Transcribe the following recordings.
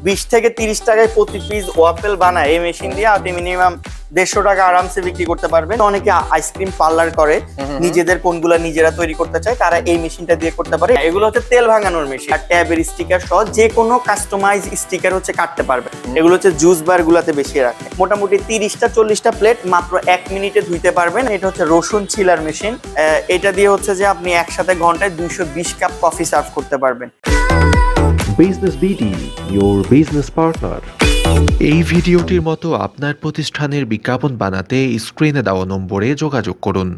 20 থেকে 30 টাকায় প্রতি পিস ওয়াফেল বানায় এই মেশিন দিয়ে আপনি মিনিমাম 150 টাকা আরামসে বিক্রি করতে পারবেন। অনেকে আইসক্রিম পার্লার করে, নিজেদের কোনগুলা নিজেরা তৈরি করতে চায়, তারা এই মেশিনটা দিয়ে করতে পারে। এগুলো হচ্ছে তেল ভাঙানোর মেশিন, আর ট্যাবের স্টিকার সহ যে কোনো কাস্টমাইজ স্টিকার হচ্ছে কাটতে পারবে। এগুলো হচ্ছে জুস বার গুলাতে বেশি রাখে। মোটামুটি 30টা 40টা প্লেট মাত্র 1 মিনিটে ধুইতে পারবেন। এটা হচ্ছে রসুন ছিলার মেশিন। এটা দিয়ে হচ্ছে যে আপনি একসাথে ঘন্টায় 220 কাপ কফি সার্ভ করতে পারবেন। Business BD, your business partner। এই ভিডিওটির মতো আপনার প্রতিষ্ঠানের বিজ্ঞাপন বানাতে স্ক্রিনে দেওয়া নম্বরে যোগাযোগ করুন।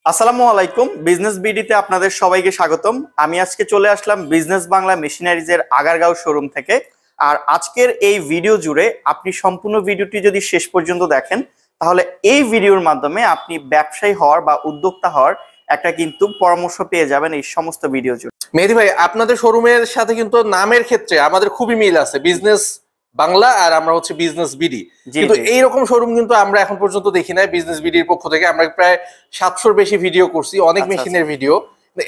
আসসালামু আলাইকুম, বিজনেস বিডিতে আপনাদের সবাইকে স্বাগতম। আমি আজকে চলে আসলাম বিজনেস বাংলা মেশিনারিজের আগারগাঁও শোরুম থেকে। আর আজকের এই ভিডিও জুড়ে আপনি সম্পূর্ণ ভিডিওটি যদি শেষ পর্যন্ত দেখেন, তাহলে এই ভিডিওর মাধ্যমে আপনি ব্যবসায়ী হওয়ার বা উদ্যোক্তা হওয়ার একটা কিন্তু পরামর্শ পেয়ে যাবেন এই সমস্ত ভিডিও জুড়ে। মেহেদী ভাই, আপনাদের শোরুমের সাথে কিন্তু নামের ক্ষেত্রে আমাদের খুবই মিল আছে, বিজনেস বাংলা আর আমরা হচ্ছে বিজনেস বিডি। কিন্তু এইরকম শোরুম কিন্তু আমরা এখন পর্যন্ত দেখি নাই বিজনেস বিডির পক্ষ থেকে। আমরা প্রায় 700-র বেশি ভিডিও করছি, অনেক মেশিনের ভিডিও।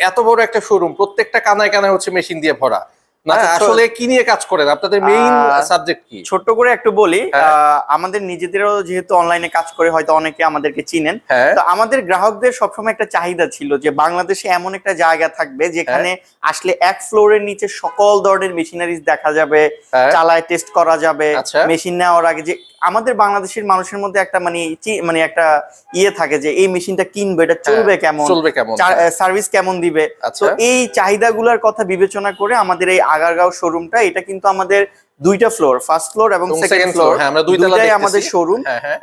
এত বড় একটা শোরুম, প্রত্যেকটা কানায় কানায় হচ্ছে মেশিন দিয়ে ভরা। না আসলে কি নিয়ে কাজ করেন, আপনাদের মেইন সাবজেক্ট কি? ছোট্ট করে একটু বলি, আমাদের নিজেদেরও যেহেতু অনলাইনে কাজ করে হয়তো অনেকে আমাদেরকে চিনেন। তো আমাদের গ্রাহকদের সবসময় একটা চাহিদা ছিল যে বাংলাদেশে এমন একটা জায়গা থাকবে যেখানে আসলে এক ফ্লোরের নিচে সকল ধরনের মেশিনারিজ দেখা যাবে, চালায় টেস্ট করা যাবে। মেশিন নেওয়ার আগে যে আমাদের বাংলাদেশের মানুষের মধ্যে একটা মানে একটা ইয়ে থাকে যে এই মেশিনটা কিনবে, এটা চলবে কেমন, সার্ভিস কেমন দিবে। তো এই চাহিদাগুলোর কথা বিবেচনা করে আমাদের এই আগারগাঁও শোরুমটা, এটা কিন্তু আমাদের 2টা ফ্লোর, ফার্স্ট ফ্লোর এবং সেকেন্ড ফ্লোর, দুইটাই আমাদের শোরুম।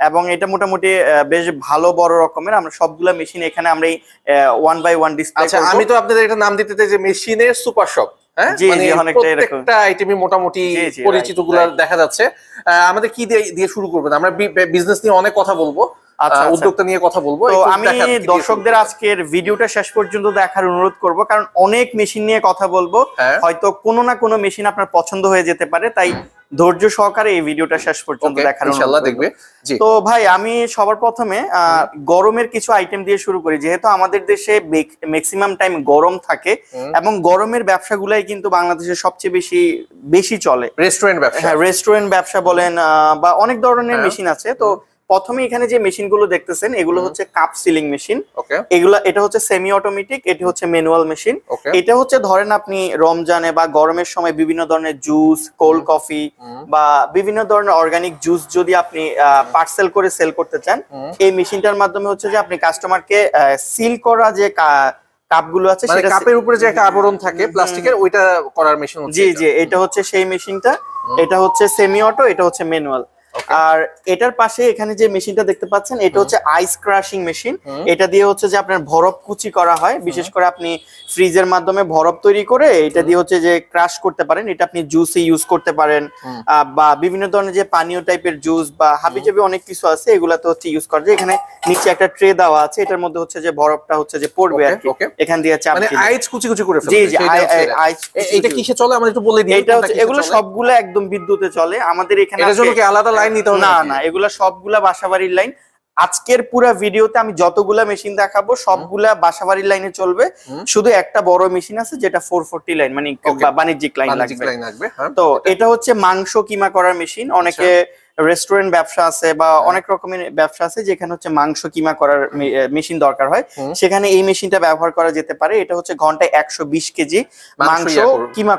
এবং এটা মোটামুটি বেশ ভালো বড় রকমের। আমরা সবগুলা মেশিন এখানে আমরা 1 বাই 1 ডিসপ্লে করব। আমি তো আপনাদের এটা নাম দিতে চাই যে মেশিনের সুপার শপ। প্রত্যেকটা আইটেমে মোটামুটি পরিচিত গুলা দেখা যাচ্ছে। আমাদের কি দিয়ে শুরু করবেন? আমরা বিজনেস নিয়ে অনেক কথা বলবো, উদ্যোক্তা নিয়ে কথা বলবো। তো আমি দর্শকদের আজকের ভিডিওটা শেষ পর্যন্ত দেখার অনুরোধ করব, কারণ অনেক মেশিন নিয়ে কথা বলবো। হয়তো কোনো না কোনো মেশিন আপনার পছন্দ হয়ে যেতে পারে, তাই ধৈর্য সহকারে এই ভিডিওটা শেষ পর্যন্ত দেখার ইনশাআল্লাহ দেখবে। তো ভাই, আমি সবার প্রথমে গরমের কিছু আইটেম দিয়ে শুরু করি। যেহেতু আমাদের দেশে ম্যাক্সিমাম টাইম গরম থাকে এবং গরমের ব্যবসাগুলাই কিন্তু বাংলাদেশে সবচেয়ে বেশি চলে। রেস্টুরেন্ট ব্যবসা, হ্যাঁ, রেস্টুরেন্ট ব্যবসা বলেন বা অনেক ধরনের মেশিন আছে। তো প্রথমে এখানে যে মেশিনগুলো দেখতেছেন এগুলো হচ্ছে কাপ সিলিং মেশিন। এটা হচ্ছে সেমি অটোমেটিক, এটা হচ্ছে ম্যানুয়াল মেশিন। এটা হচ্ছে ধরেন আপনি রমজানে বা গরমের সময় বিভিন্ন ধরনের জুস, কোল্ড কফি বা বিভিন্ন ধরনের অর্গানিক জুস যদি আপনি পার্সেল করে সেল করতে চান, এই মেশিনটার মাধ্যমে হচ্ছে যে আপনি কাস্টমারকে সিল করা যে কাপগুলো আছে, সেটা কাপের উপরে যে একটা আবরণ থাকে প্লাস্টিকের, ওইটা করার মেশিন। জি, এটা হচ্ছে সেই মেশিনটা। এটা হচ্ছে সেমি অটো, এটা হচ্ছে ম্যানুয়াল। আর এটার পাশে এখানে যে মেশিনটা দেখতে পাচ্ছেন, এটা হচ্ছে আইস ক্রাশিং মেশিন। এটা দিয়ে হচ্ছে যে আপনার বরফ কুচি করা হয়। বিশেষ করে আপনি ফ্রিজের মাধ্যমে বরফ তৈরি করে এটা দিয়ে হচ্ছে যে ক্রাশ করতে পারেন। এটা আপনি জুসে ইউজ করতে পারেন বা বিভিন্ন ধরনের যে পানীয় টাইপের জুস বা হাবিজাবি অনেক কিছু আছে, এগুলাতে হচ্ছে ইউজ করা যায়। এখানে নিচে একটা ট্রে দেওয়া আছে, এটার মধ্যে হচ্ছে যে বরফটা হচ্ছে যে পড়বে আর কি। এখান দিয়ে চাপ মানে আইস কুচি কুচি করে ফেলে। জি, আইস। এটা কিসে চলে আমাদের একটু বলে দিন। এটা হচ্ছে এগুলো সবগুলো একদম বিদ্যুতে চলে। আমাদের এখানে এর জন্য কি আলাদা লাইন নিতে হবে? না, এগুলা সবগুলা বাসাবাড়ির লাইন। আজকের পুরো ভিডিওতে আমি যতগুলা মেশিন দেখাবো সবগুলা বাসাবাড়ির লাইনে চলবে। শুধু একটা বড় মেশিন আছে যেটা 440 লাইন, মানে বাণিজ্যিক লাইন লাগবে। তো এটা হচ্ছে মাংস কিমা করার মেশিন। অনেকে রেস্টুরেন্ট ব্যবসা আছে বা অনেক রকমের ব্যবসা আছে যেখানে হচ্ছে মাংস কিমা করার মেশিন দরকার হয়, সেখানে এই মেশিনটা ব্যবহার করা যেতে পারে। এটা হচ্ছে ঘন্টায় 120 কেজি মাংস কিমা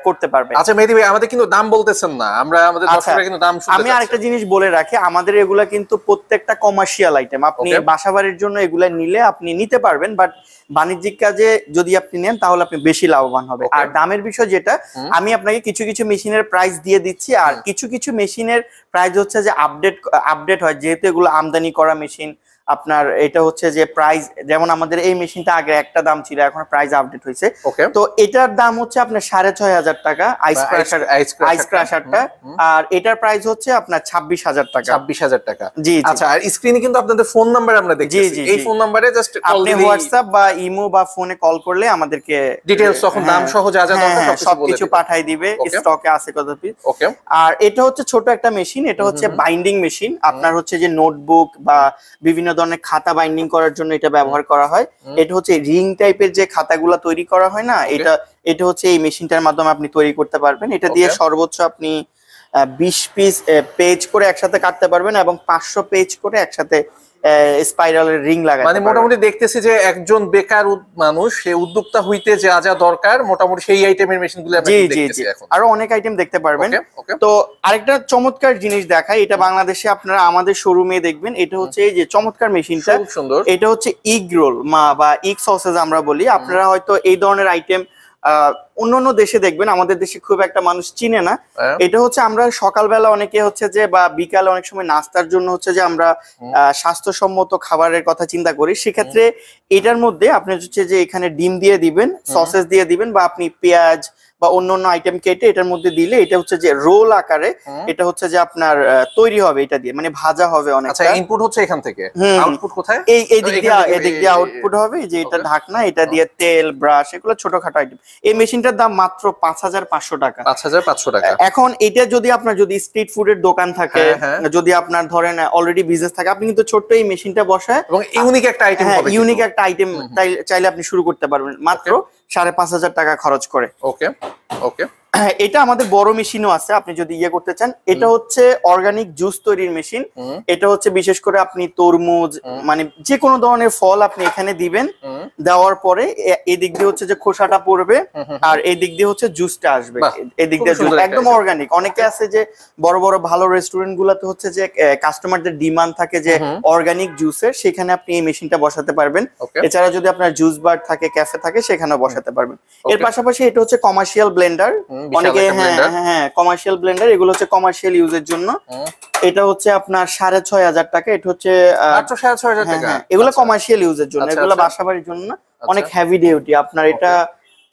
করতে পারবে। আচ্ছা মেহেদী ভাই, আমাদের কিন্তু দাম বলতেছেন না, আমরা আমাদের দর্শকরা কিন্তু দাম শুনতে চাই। আমি আরেকটা জিনিস বলে রাখি, আমাদের এগুলা কিন্তু প্রত্যেকটা কমার্শিয়াল আইটেম। আপনি বাসাবাড়ির জন্য এগুলা নিলে আপনি নিতে পারবেন, বাট বাণিজ্যিক কাজে যদি আপনি নেন তাহলে আপনি বেশি লাভবান হবে। আর দামের বিষয় যেটা, আমি আপনাকে কিছু কিছু মেশিনের প্রাইস দিয়ে দিচ্ছি, আর কিছু কিছু মেশিনের প্রাইস হচ্ছে যে আপডেট হয়, যেহেতু এগুলো আমদানি করা মেশিন। আপনার এটা হচ্ছে যে প্রাইস, যেমন আমাদের এই মেশিনটা আগে একটা দাম ছিল, এখন প্রাইস আপডেট হয়েছে। তো এটার দাম হচ্ছে আপনার 6500 টাকা আইস ক্রাশারটা, আর এটার প্রাইস হচ্ছে আপনার 26000 টাকা। 26000 টাকা। জি। আচ্ছা, আর স্ক্রিনে কিন্তু আপনাদের ফোন নাম্বার আমরা দেখতেছি। এই ফোন নম্বরে জাস্ট আপনি হোয়াটসঅ্যাপ বা ইমো বা ফোনে কল করলে আমাদেরকে ডিটেইলস, তখন দাম সহ যা যা দরকার সবকিছু পাঠিয়ে দিবে, স্টকে আছে কত পিস। আর এটা হচ্ছে ছোট একটা মেশিন, এটা হচ্ছে বাইন্ডিং মেশিন। আপনার হচ্ছে যে নোটবুক বা বিভিন্ন ধরনের খাতা বাইন্ডিং করার জন্য এটা ব্যবহার করা হয়। এটা হচ্ছে রিং টাইপের যে খাতাগুলো তৈরি করা হয় না, এটা হচ্ছে এই মেশিনটার মাধ্যমে আপনি তৈরি করতে পারবেন। এটা দিয়ে সর্বোচ্চ আপনি 20 পিস পেজ করে একসাথে কাটতে পারবেন এবং 500 পেজ করে একসাথে স্পাইরালের রিং লাগাতে পারবেন। মানে মোটামুটি দেখতেছি যে একজন বেকার মানুষ সে উদ্যোক্তা হইতে যা যা দরকার মোটামুটি সেই আইটেমের মেশিনগুলো আমরা দেখতেছি এখন। আরো অনেক আইটেম দেখতে পারবেন। তো আরেকটা চমৎকার জিনিস দেখাই, এটা বাংলাদেশে আপনারা আমাদের শোরুমে দেখবেন। এটা হচ্ছে এই যে চমৎকার মেশিনটা, খুব সুন্দর। এটা হচ্ছে ইগ রোল বা ইগ সসেজ আমরা বলি। আপনারা হয়তো এই ধরনের আইটেম অন্যান্য দেশে দেখবেন, আমাদের দেশে খুব একটা মানুষ চিনে না। এটা হচ্ছে আমরা সকালবেলা অনেকে হচ্ছে যে বা বিকালে অনেক সময় নাস্তার জন্য হচ্ছে যে আমরা স্বাস্থ্যসম্মত খাবারের কথা চিন্তা করি। সেক্ষেত্রে এটার মধ্যে আপনি হচ্ছে যে এখানে ডিম দিয়ে দিবেন, সসেস দিয়ে দিবেন, বা আপনি পেঁয়াজ বা অন্যান্য আইটেম কেটে এটার মধ্যে দিলে এটা হচ্ছে যে রোল আকারে এটা হচ্ছে যে আপনার তৈরি হবে এটা দিয়ে, মানে ভাজা হবে অনেক। আচ্ছা, ইনপুট হচ্ছে এখান থেকে, আউটপুট কোথায়? এই দিক দিয়ে আউটপুট হবে। যে এটা ঢাকনা, এটা দিয়ে তেল, ব্রাশ, এগুলো ছোটখাটো আইটেম। এই মেশিনটার দাম মাত্র 5,500 টাকা। 5,500 টাকা। এখন এটা যদি আপনার স্ট্রিট ফুডের দোকান থাকে, যদি আপনার ধরেন অলরেডি বিজনেস থাকে, আপনি কিন্তু ছোট্ট এই মেশিনটা বসায় এবং ইউনিক একটা আইটেম হবে, ইউনিক একটা আইটেম চাইলে আপনি শুরু করতে পারবেন মাত্র 5,500 টাকা খরচ করে। ওকে ওকে। এটা আমাদের বড় মেশিনও আছে, আপনি যদি ইয়ে করতে চান। এটা হচ্ছে অর্গানিক জুস তৈরির মেশিন। এটা হচ্ছে বিশেষ করে আপনি তরমুজ, মানে যে কোনো ধরনের ফল আপনি এখানে দিবেন, দেওয়ার পরে এদিক দিয়ে হচ্ছে যে খোসাটা পড়বে আর এদিক দিয়ে হচ্ছে জুসটা আসবে। এদিক দিয়ে একদম অর্গানিক। অনেকে আছে যে বড় বড় ভালো রেস্টুরেন্ট গুলাতে হচ্ছে যে কাস্টমারদের ডিমান্ড থাকে যে অর্গানিক জুসের, সেখানে আপনি এই মেশিনটা বসাতে পারবেন। এছাড়া যদি আপনার জুস বার থাকে, ক্যাফে থাকে, সেখানেও বসাতে পারবেন। এর পাশাপাশি এটা হচ্ছে কমার্শিয়াল ব্লেন্ডার। অনেকে কমার্শিয়াল ব্লেন্ডার, এগুলো হচ্ছে কমার্শিয়াল ইউজের জন্য। এটা হচ্ছে আপনার 6,500 টাকা। এটা হচ্ছে মাত্র 6,500 টাকা। এগুলো কমার্শিয়াল ইউজের জন্য, এগুলো বাসাবাড়ির জন্য না, অনেক হেভি ডিউটি। আপনার এটা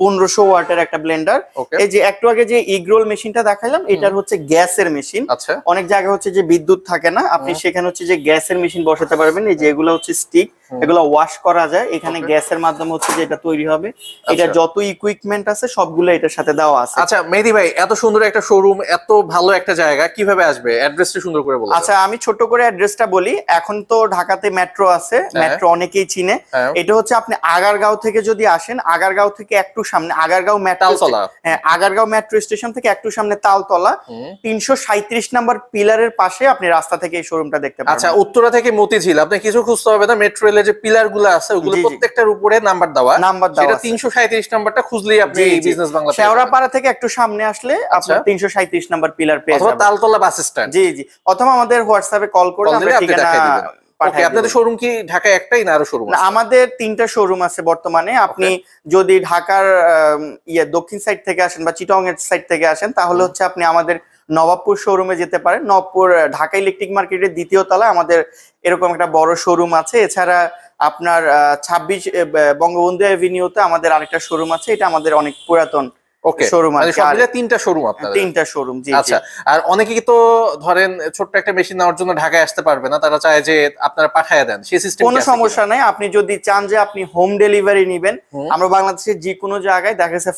1500 ওয়াটের একটা ব্লেন্ডার। এই যে একটু আগে যে ইগরোল মেশিনটা দেখাইলাম, এটার হচ্ছে গ্যাসের মেশিন। অনেক জায়গায় হচ্ছে যে বিদ্যুৎ থাকে না, আপনি সেখানে হচ্ছে যে গ্যাসের মেশিন বসাতে পারবেন। এই যে এগুলো হচ্ছে স্টিক, এগুলো ওয়াশ করা যায়। এখানে গ্যাসের মাধ্যমে হচ্ছে যে এটা তৈরি হবে। এটা যত ইকুইপমেন্ট আছে সবগুলো এটার সাথে দেওয়া আছে। আচ্ছা মেহেদী ভাই, এত সুন্দর একটা শোরুম, এত ভালো একটা জায়গা, কিভাবে আসবে? অ্যাড্রেসটা সুন্দর করে বলুন। আচ্ছা, আমি ছোট করে অ্যাড্রেসটা বলি। এখন তো ঢাকাতে মেট্রো আছে, মেট্রো অনেকেই চিনে। এটা হচ্ছে আপনি আগারগাঁও থেকে যদি আসেন, আগারগাঁও থেকে একটু সামনে Agargaon metro, Agargaon metro station থেকে একটু সামনে তালতলা 337 নাম্বার পিলারের পাশে আপনি রাস্তা থেকে এই শোরুমটা দেখতে পাবেন। আচ্ছা, উত্তরা থেকে মতিঝিল আপনি কিছু খুঁজতে হবে না, মেট্রো রেলের যে পিলার গুলো আছে ওগুলো প্রত্যেকটার উপরে নাম্বার দেওয়া, সেটা 337 নাম্বারটা খুঁজলেই আপনি বিজনেস বাংলা। শেওড়াপাড়া থেকে একটু সামনে আসলে আপনি 337 নাম্বার পিলার পেয়ে যাবেন, অথবা তালতলা বাস স্ট্যান্ড। জি জি, অথবা আমাদের হোয়াটসঅ্যাপে কল করে আমরা ঠিকানা। ওকে, আপনাদের শোরুম কি ঢাকায় একটাই না আরো শোরুম আছে? আমাদের 3টা শোরুম আছে বর্তমানে। আপনি যদি ঢাকার দক্ষিণ সাইড থেকে আসেন বা চিটং এর সাইড থেকে আসেন, তাহলে হচ্ছে আপনি আমাদের নবাবপুর শোরুমে যেতে পারেন। নবাবপুর ঢাকা ইলেকট্রিক মার্কেটের 2য় তলায় আমাদের এরকম একটা বড় শোরুম আছে। এছাড়া আপনার 26 বঙ্গবন্ধু এভিনিউতে আমাদের আরেকটা শোরুম আছে। এটা আমাদের অনেক পুরাতন শোরুম আছে। সব মিলে 3টা শোরুম আপনাদের? 3টা শোরুম, জি। আচ্ছা, আর অনেকেই তো ধরেন ছোট্ট একটা মেশিন নেওয়ার জন্য ঢাকায় আসতে পারবে না, তারা চায় যে আপনারা পাঠিয়ে দেন, সেই সিস্টেম কোনো সমস্যা নাই। আপনি যদি চান যে আপনি হোম ডেলিভারি নেবেন, আমরা বাংলাদেশের যে কোনো জায়গায় দেখা গেছে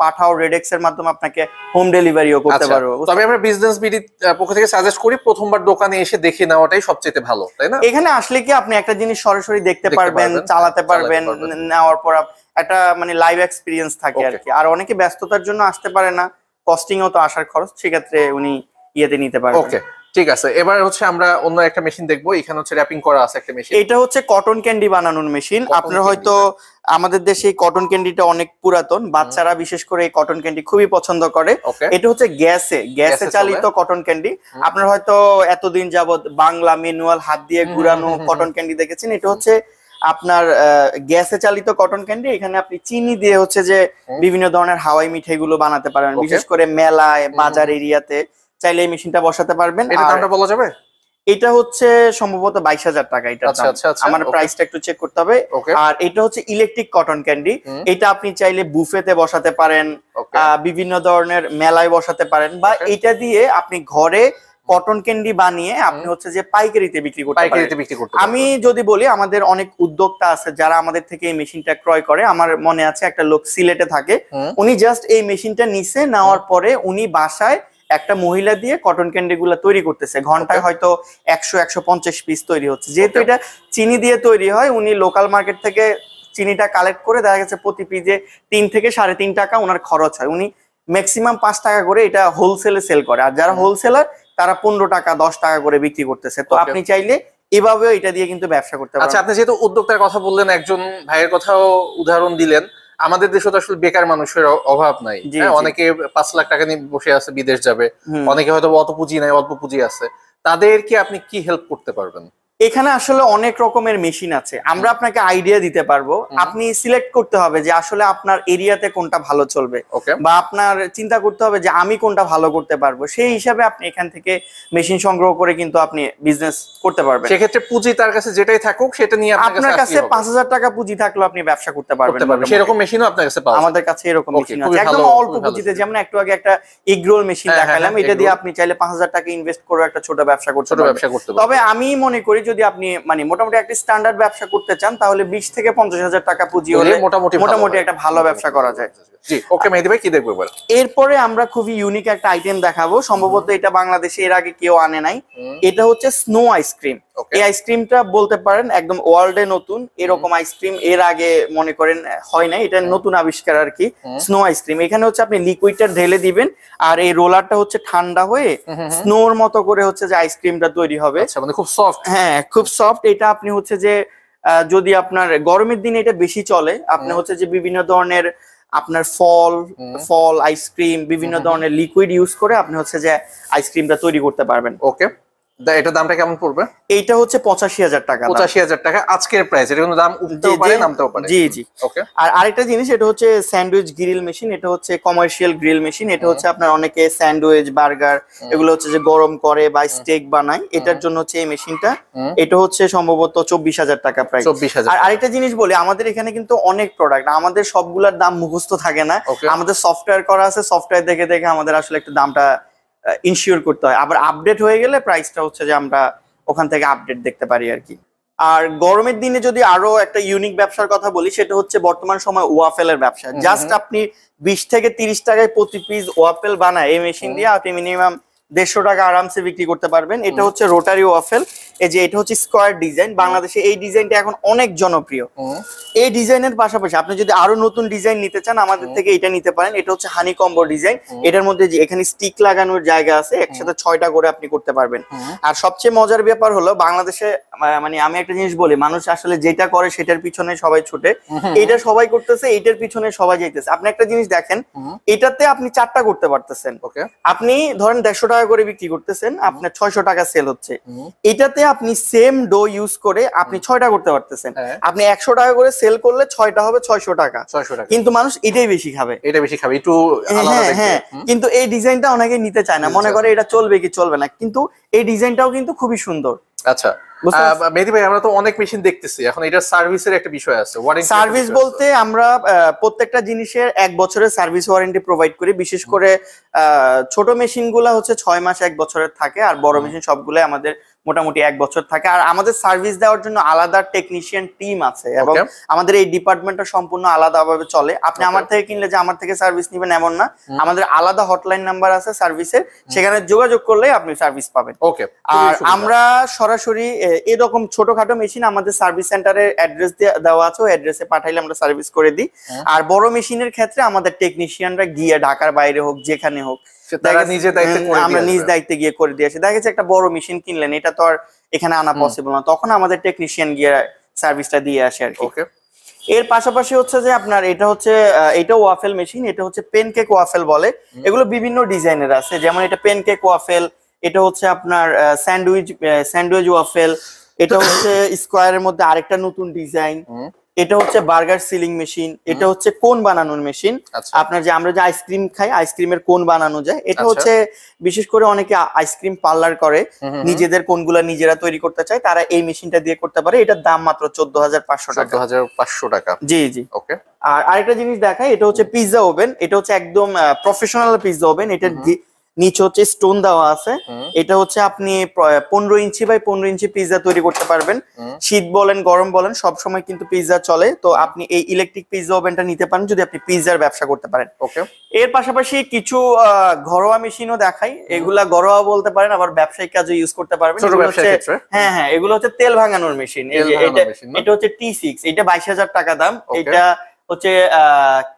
পাঠাও রেডেক্স এর মাধ্যমে আপনাকে হোম ডেলিভারিও করতে পারবো। তবে আমরা বিজনেস বিডি পক্ষ থেকে সাজেস্ট করি প্রথমবার দোকানে এসে দেখে নেওয়াটাই সবচেয়ে ভালো, তাই না? এখানে আসলে কি আপনি একটা জিনিস সরাসরি দেখতে পারবেন, চালাতে পারবেন, নেওয়ার পর একটা মানে লাইভ এক্সপিরিয়েন্স থাকে আর কি। আর অনেকে ব্যস্ততার জন্য আসতে পারে না, কস্টিংও তো আসার খরচ, সেক্ষেত্রে উনি ইয়েতে নিতে পারবেন। ওকে, ঠিক আছে। এবার হচ্ছে আমরা অন্য একটা মেশিন দেখবো। এখানে হচ্ছে র‍্যাপিং করা আছে একটা মেশিন। এটা হচ্ছে কটন ক্যান্ডি বানানোর মেশিন। আপনারা হয়তো আমাদের দেশে এই কটন ক্যান্ডিটা অনেক পুরাতন, বাচ্চারা বিশেষ করে এই কটন ক্যান্ডি খুবই পছন্দ করে। এটা হচ্ছে গ্যাসে চালিত কটন ক্যান্ডি। আপনারা হয়তো এতদিন যাবত বাংলা ম্যানুয়াল হাত দিয়ে ঘুরানো কটন ক্যান্ডি দেখেছেন। এটা হচ্ছে আপনার গ্যাসে চালিত কটন ক্যান্ডি। এখানে আপনি চিনি দিয়ে হচ্ছে যে বিভিন্ন ধরনের হাওয়াই মিঠাই গুলো বানাতে পারবেন, বিশেষ করে মেলায় বাজার এরিয়াতে চাইলে এই মেশিনটা বসাতে পারবেন। এটা দামটা বলা যাবে? এটা হচ্ছে সম্ভবত 22,000 টাকা। এটা আমার প্রাইসটা একটু চেক করতে হবে। আর এটা হচ্ছে ইলেকট্রিক কটন ক্যান্ডি। এটা আপনি চাইলে বুফেতে বসাতে পারেন, বিভিন্ন ধরনের মেলায় বসাতে পারেন, বা এটা দিয়ে আপনি ঘরে কটন ক্যান্ডি বানিয়ে আপনি হচ্ছে যে পাইকারিতে বিক্রি করতে পারেন। আমি যদি বলি, আমাদের অনেক উদ্যোক্তা আছে যারা আমাদের থেকে এই মেশিনটা ক্রয় করে। আমার মনে আছে একটা লোক সিলেটে থাকে, উনি জাস্ট এই মেশিনটা নিছে, নেওয়ার পরে উনি বাসায় একটা মহিলা দিয়ে কটন ক্যান্ডি গুলা তৈরি করতেছে, ঘন্টায় হয়তো 100-150 পিস তৈরি হচ্ছে। যেহেতু এটা চিনি দিয়ে তৈরি হয়, উনি লোকাল মার্কেট থেকে চিনিটা কালেক্ট করে দেখা গেছে প্রতি পিসে 3 থেকে 3.5 টাকা ওনার খরচ হয়। উনি ম্যাক্সিমাম 5 টাকা করে এটা হোলসেলে সেল করে, আর যারা হোলসেলার তারা 15 টাকা 10 টাকা করে বিক্রি করতেছে। তো আপনি চাইলে এভাবেও এটা দিয়ে কিন্তু ব্যবসা করতে পারেন। আচ্ছা, আপনি যেহেতু উদ্যোক্তার কথা বললেন, একজন ভাইয়ের কথাও উদাহরণ দিলেন, আমাদের দেশে তো আসলে বেকার মানুষের অভাব নাই। অনেকে 5 লাখ টাকা নিয়ে বসে আছে, বিদেশ যাবে, অনেকে হয়তো অত পুঁজি নাই, অল্প পুঁজি আছে, তাদেরকে আপনি কি হেল্প করতে পারবেন? এখানে আসলে অনেক রকমের মেশিন আছে, আমরা আপনাকে আইডিয়া দিতে পারবো। আপনি সিলেক্ট করতে হবে যে আসলে আপনার এরিয়াতে কোনটা ভালো চলবে, বা আপনার চিন্তা করতে হবে যে আমি কোনটা ভালো করতে পারবো, সেই হিসাবে আপনি এখান থেকে মেশিন সংগ্রহ করে কিন্তু আপনি বিজনেস করতে পারবেন। সেক্ষেত্রে পুঁজি তার কাছে যেটাই থাকুক সেটা নিয়ে আপনার কাছে 5,000 টাকা পুঁজি থাকলে আপনি ব্যবসা করতে পারবেন। সেরকম মেশিনও আপনার কাছে পাওয়া যায়? আমাদের কাছে এরকম মেশিন আছে একদম অল্প পুঁজিতে। যেমন একটু আগে একটা এগরোল মেশিন দেখালাম, এটা দিয়ে আপনি চাইলে 5,000 টাকা ইনভেস্ট করে একটা ছোট ব্যবসা করতে পারবেন। তবে আমি মনে করি যদি আপনি মানে মোটামুটি একটা স্ট্যান্ডার্ড ব্যবসা করতে চান, তাহলে 20 থেকে 50,000 টাকা পুঁজি হলে মোটামুটি একটা ভালো ব্যবসা করা যায়। জি, ওকে মেহেদী ভাই, কি দেখবো এবার? এরপরে আমরা খুবই ইউনিক একটা আইটেম দেখাবো, সম্ভবত এটা বাংলাদেশে এর আগে কেউ আনে নাই। এটা হচ্ছে স্নো আইসক্রিম। এই আইসক্রিমটা বলতে পারেন একদম ওয়ার্ল্ডে নতুন, এরকম আইসক্রিম এর আগে মনে করেন হয় না, এটা নতুন আবিষ্কার আর কি। স্নো আইসক্রিম, এখানে হচ্ছে আপনি লিকুইডটা ঢেলে দিবেন, আর এই রোলারটা হচ্ছে ঠান্ডা হয়ে স্নোর মতো করে হচ্ছে যে আইসক্রিমটা তৈরি হবে। আচ্ছা, মানে খুব সফট। হ্যাঁ, খুব সফট। এটা আপনি হচ্ছে যে যদি আপনার গরমের দিনে এটা বেশি চলে, আপনি হচ্ছে যে বিভিন্ন ধরনের আপনার ফল আইসক্রিম, বিভিন্ন ধরনের লিকুইড ইউজ করে আপনি হচ্ছে যে আইসক্রিমটা তৈরি করতে পারবেন। ওকে, এটা দামটা কেমন পড়বে? এইটা হচ্ছে 85,000 টাকা। 85,000 টাকা আজকের প্রাইস, এটা কোনো দাম উঠতেও পারে নামতেও পারে। জি জি। ওকে। আর আরেকটা জিনিস, এটা হচ্ছে স্যান্ডউইচ গ্রিল মেশিন। এটা হচ্ছে কমার্শিয়াল গ্রিল মেশিন। এটা হচ্ছে আপনার অনেকে স্যান্ডউইচ, বার্গার এগুলো হচ্ছে যে গরম করে বা স্টেক বানায়, এটার জন্য হচ্ছে এই মেশিনটা। এটা হচ্ছে সম্ভবত 24,000 টাকা প্রাইস। 24,000। আর আরেকটা জিনিস বলি, আমাদের এখানে কিন্তু অনেক প্রোডাক্ট, আমাদের সবগুলোর দাম মুখস্থ থাকে না। আমাদের সফটওয়্যার করা আছে, সফটওয়্যার দেখে দেখে আমাদের আসলে একটু দামটা ইনশিওর করতে হয়। আবার আপডেট হয়ে গেলে প্রাইসটা হচ্ছে যে আমরা ওখান থেকে আপডেট দেখতে পারি আর কি। আর গরমের দিনে যদি আরো একটা ইউনিক ব্যবসার কথা বলি, সেটা হচ্ছে বর্তমান সময় ওয়াফেলের ব্যবসা। জাস্ট আপনি 20 থেকে 30 টাকায় প্রতি পিস ওয়াফেল বানায় এই মেশিন দিয়ে আপনি মিনিমাম 150 টাকা আরামসে বিক্রি করতে পারবেন। এটা হচ্ছে রোটারি ওয়াফেল। এই যে এটা হচ্ছে স্কোয়ার ডিজাইন, বাংলাদেশে এই ডিজাইনটা এখন অনেক জনপ্রিয়। এই ডিজাইনের পাশাপাশি আপনি যদি আরো নতুন ডিজাইন নিতে চান, আমাদের থেকে এটা নিতে পারেন। এটা হচ্ছে হানি কম্বো ডিজাইন। এটার মধ্যে যে এখানে স্টিক লাগানোর জায়গা আছে, একসাথে 6টা করে আপনি করতে পারবেন। আর সবচেয়ে মজার ব্যাপার হলো, বাংলাদেশে মানে আমি একটা জিনিস বলি, মানুষ আসলে যেটা করে সেটার পিছনে সবাই ছুটে। এটা সবাই করতেছে, এইটার পিছনে সবাই যাইতেছে। আপনি একটা জিনিস দেখেন, এটাতে আপনি 4টা করতে পারতেছেন। আপনি ধরেন 150 টাকা করে বিক্রি করতেছেন, আপনার 600 টাকা সেল হচ্ছে। এটাতে আপনি সেম ডো ইউজ করে আপনি 6টা করতে পারতেছেন। আপনি 100 টাকা করে সেল করলে 6টা হবে 600 টাকা। কিন্তু মানুষ এটাই বেশি খাবে, একটু আলাদা। হ্যাঁ, কিন্তু এই ডিজাইনটা অনেকে নিতে চায় না, মনে করে এটা চলবে কি চলবে না, কিন্তু এই ডিজাইনটাও কিন্তু খুবই সুন্দর। আচ্ছা মেহেদী ভাই, আমরা তো অনেক মেশিন দেখতেছি, এখন এটার সার্ভিসের একটা বিষয় আছে। সার্ভিস বলতে আমরা প্রত্যেকটা জিনিসের 1 বছরের সার্ভিস ওয়ারেন্টি প্রোভাইড করি। বিশেষ করে ছোট মেশিন গুলা হচ্ছে 6 মাস 1 বছরের থাকে, আর বড় মেশিন সবগুলো আমাদের মোটামুটি 1 বছর থাকে। আর আমাদের সার্ভিস দেওয়ার জন্য আলাদা টেকনিশিয়ান টিম আছে, এবং আমাদের এই ডিপার্টমেন্টটা সম্পূর্ণ আলাদাভাবে চলে। আপনি আমার থেকে কিনলে যে আমার থেকে সার্ভিস নেবেন এমন না, আমাদের আলাদা হটলাইন নাম্বার আছে সার্ভিসের, সেখানে যোগাযোগ করলে আপনি সার্ভিস পাবেন। আর আমরা সরাসরি এরকম ছোটখাটো মেশিন আমাদের সার্ভিস সেন্টারের অ্যাড্রেস দেওয়া আছে, ওই অ্যাড্রেসে পাঠাইলে আমরা সার্ভিস করে দিই। আর বড় মেশিনের ক্ষেত্রে আমাদের টেকনিশিয়ানরা গিয়ে ঢাকার বাইরে হোক যেখানে হোক আমরা নিজ দায়িত্বে গিয়ে করে দিয়ে আসি। দেখা গেছে একটা বড় মেশিন কিনলেন, এটা তো আর এখানে আনা পসিবল না, তখন আমাদের টেকনিশিয়ান গিয়ে সার্ভিসটা দিয়ে আসে আর কি। এর পাশাপাশি হচ্ছে যে আপনার এটা হচ্ছে এটা ওয়াফেল মেশিন, এটা হচ্ছে পেনকেক ওয়াফেল বলে। এগুলো বিভিন্ন ডিজাইনের আছে, যেমন এটা পেনকেক ওয়াফেল, এটা হচ্ছে আপনার স্যান্ডউইচ ওয়াফেল, এটা হচ্ছে স্কোয়ারের মধ্যে আরেকটা নতুন ডিজাইন, এটা হচ্ছে বার্গার সিলিং মেশিন, এটা হচ্ছে কোন বানানোর মেশিন। আপনার যে আমরা যে আইসক্রিম খাই, আইসক্রিমের কোন বানানো যায়। এটা হচ্ছে বিশেষ করে অনেকে আইসক্রিম পার্লার করে, নিজেদের কোনগুলা নিজেরা তৈরি করতে চায়, তারা এই মেশিনটা দিয়ে করতে পারে। এটার দাম মাত্র 14,500 টাকা। 14,500 টাকা। জি জি। ওকে। আর আরেকটা জিনিস দেখাই, এটা হচ্ছে পিৎজা ওভেন। এটা হচ্ছে একদম প্রফেশনাল পিৎজা ওভেন। এটা নিচে হচ্ছে স্টোন দেওয়া আছে। এটা হচ্ছে আপনি 15 ইঞ্চি বাই 15 ইঞ্চি পিৎজা তৈরি করতে পারবেন। শীত বলেন গরম বলেন সব সময় কিন্তু পিৎজা চলে। তো আপনি এই ইলেকট্রিক পিৎজা ওভেনটা নিতে পারেন যদি আপনি পিৎজার ব্যবসা করতে পারেন। এর পাশাপাশি কিছু ঘরোয়া মেশিনও দেখাই, এগুলা ঘরোয়া বলতে পারেন আবার ব্যবসায়িক কাজে ইউজ করতে পারবেন। হ্যাঁ হ্যাঁ, এগুলো হচ্ছে তেল ভাঙানোর মেশিন। এটা হচ্ছে T6, এটা 22,000 টাকা দাম। এটা হচ্ছে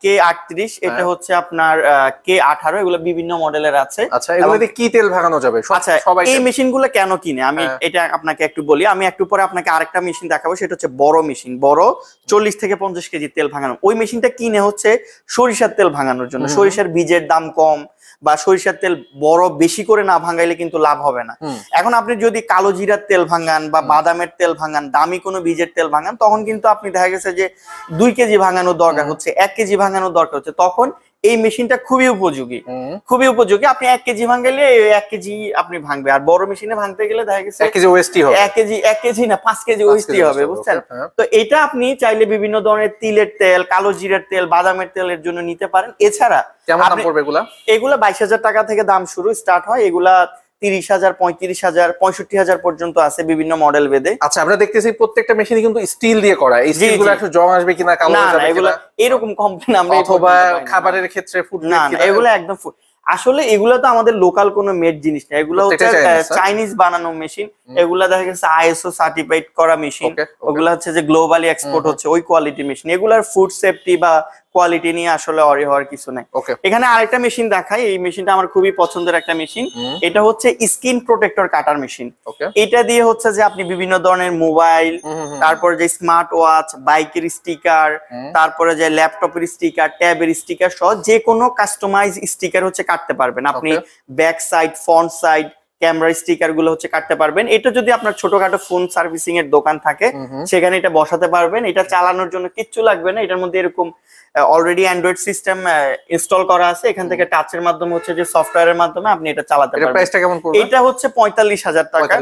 K38, এটা হচ্ছে আপনার K18, এগুলো বিভিন্ন মডেলের আছে। আচ্ছা, এগুলোতে কি তেল ভাঙানো যাবে? আচ্ছা, এই মেশিনগুলো কেন কিনে আমি এটা আপনাকে একটু বলি। আমি একটু পরে আপনাকে আরেকটা মেশিন দেখাবো, সেটা হচ্ছে বড় মেশিন, বড় 40 থেকে 50 কেজি তেল ভাঙানো। ওই মেশিনটা কিনে হচ্ছে সরিষার তেল ভাঙানোর জন্য। সরিষার বীজের দাম কম বা সরিষার তেল বড় বেশি করে না ভাঙাইলে কিন্তু লাভ হবে না। এখন আপনি যদি কালো জিরার তেল ভাঙান বা বাদামের তেল ভাঙান, দামি কোনো বীজের তেল ভাঙান, তখন কিন্তু আপনি দেখা গেছে যে 2 কেজি ভাঙানোর দরকার হচ্ছে, 1 কেজি ভাঙানোর দরকার হচ্ছে। তখন এই মেশিনটা খুবই উপযোগী, খুবই উপযোগী। আপনি 1 কেজি ভাঙাইলে 1 কেজি আপনি ভাঙবে, আর বড় মেশিনে ভাঙতে গেলে দেখা গেছে 1 কেজি ওয়েস্টই হবে। 1 কেজি না 5 কেজি ওয়েস্টই হবে, বুঝছেন? তো এটা আপনি চাইলে বিভিন্ন ধরনের তিলের তেল, কালো জিরার তেল, বাদামের তেলের জন্য নিতে পারেন। এছাড়া কেমন দাম পড়বে এগুলা? এগুলা 22,000 টাকা থেকে দাম শুরু স্টার্ট হয়। এগুলা 30,000, 35,000, 65,000 পর্যন্ত আছে বিভিন্ন মডেল ভেদে। আচ্ছা, আমরা দেখতেছি প্রত্যেকটা মেশিনই কিন্তু স্টিল দিয়ে করা। এই স্টিলগুলো একটু জং আসবে কিনা, কালো হয়ে যাবে কিনা, এরকম কমপ্লেইন আমরা অথবা খাবারের ক্ষেত্রে ফুড না, এগুলো একদম আসলে এগুলো তো আমাদের লোকাল কোনো মেড জিনিস না, এগুলো হচ্ছে চাইনিজ বানানো মেশিন। এগুলা দেখা গেছে ISO সার্টিফাইড করা মেশিন। ওগুলা হচ্ছে যে গ্লোবালি এক্সপোর্ট হচ্ছে, ওই কোয়ালিটি মেশিন। এগুলার ফুড সেফটি বা কোয়ালিটি নিয়ে আসলে অরি হওয়ার কিছু নাই। এখানে আরেকটা মেশিন দেখাই, এই মেশিনটা আমার খুবই পছন্দের একটা মেশিন। এটা হচ্ছে স্কিন প্রোটেক্টর কাটার মেশিন। এটা দিয়ে হচ্ছে যে আপনি বিভিন্ন ধরনের মোবাইল, তারপরে যে স্মার্ট ওয়াচ, বাইকের স্টিকার, তারপরে যে ল্যাপটপের স্টিকার, ট্যাবের স্টিকার সহ যে কোনো কাস্টমাইজ স্টিকার হচ্ছে কাটতে পারবেন আপনি। Back side, front side, camera sticker গুলো হচ্ছে কাটতে পারবেন। এটা যদি আপনার ছোটখাটো ফোন সার্ভিসিং এর দোকান থাকে সেখানে এটা বসাতে পারবেন। এটা চালানোর জন্য কিচ্ছু লাগবে না, এটার মধ্যে এরকম অলরেডি অ্যান্ড্রয়েড সিস্টেম ইনস্টল করা আছে। এখান থেকে টাচের মাধ্যমে হচ্ছে যে সফটওয়্যারের মাধ্যমে আপনি এটা চালাতে পারবেন। প্রাইসটা কেমন পড়বে? এটা হচ্ছে 45,000 টাকা।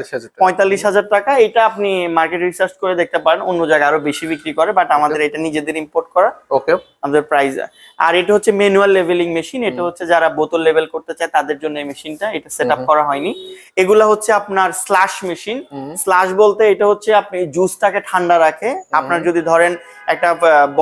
45,000 টাকা। এটা আপনি মার্কেট রিসার্চ করে দেখতে পারেন, অন্য জায়গায় আরো বেশি বিক্রি করে, বাট আমাদের এটা নিজেদের ইম্পোর্ট করা। আমাদের প্রাইস। আর এটা হচ্ছে ম্যানুয়াল লেভেলিং মেশিন। এটা হচ্ছে যারা বোতল লেভেল করতে চায় তাদের জন্য এই মেশিনটা, এটা সেটআপ করা হয়নি। এগুলা হচ্ছে আপনার স্ল্যাশ মেশিন। স্ল্যাশ বলতে এটা হচ্ছে আপনি জুসটাকে ঠান্ডা রাখে। আপনার যদি ধরেন একটা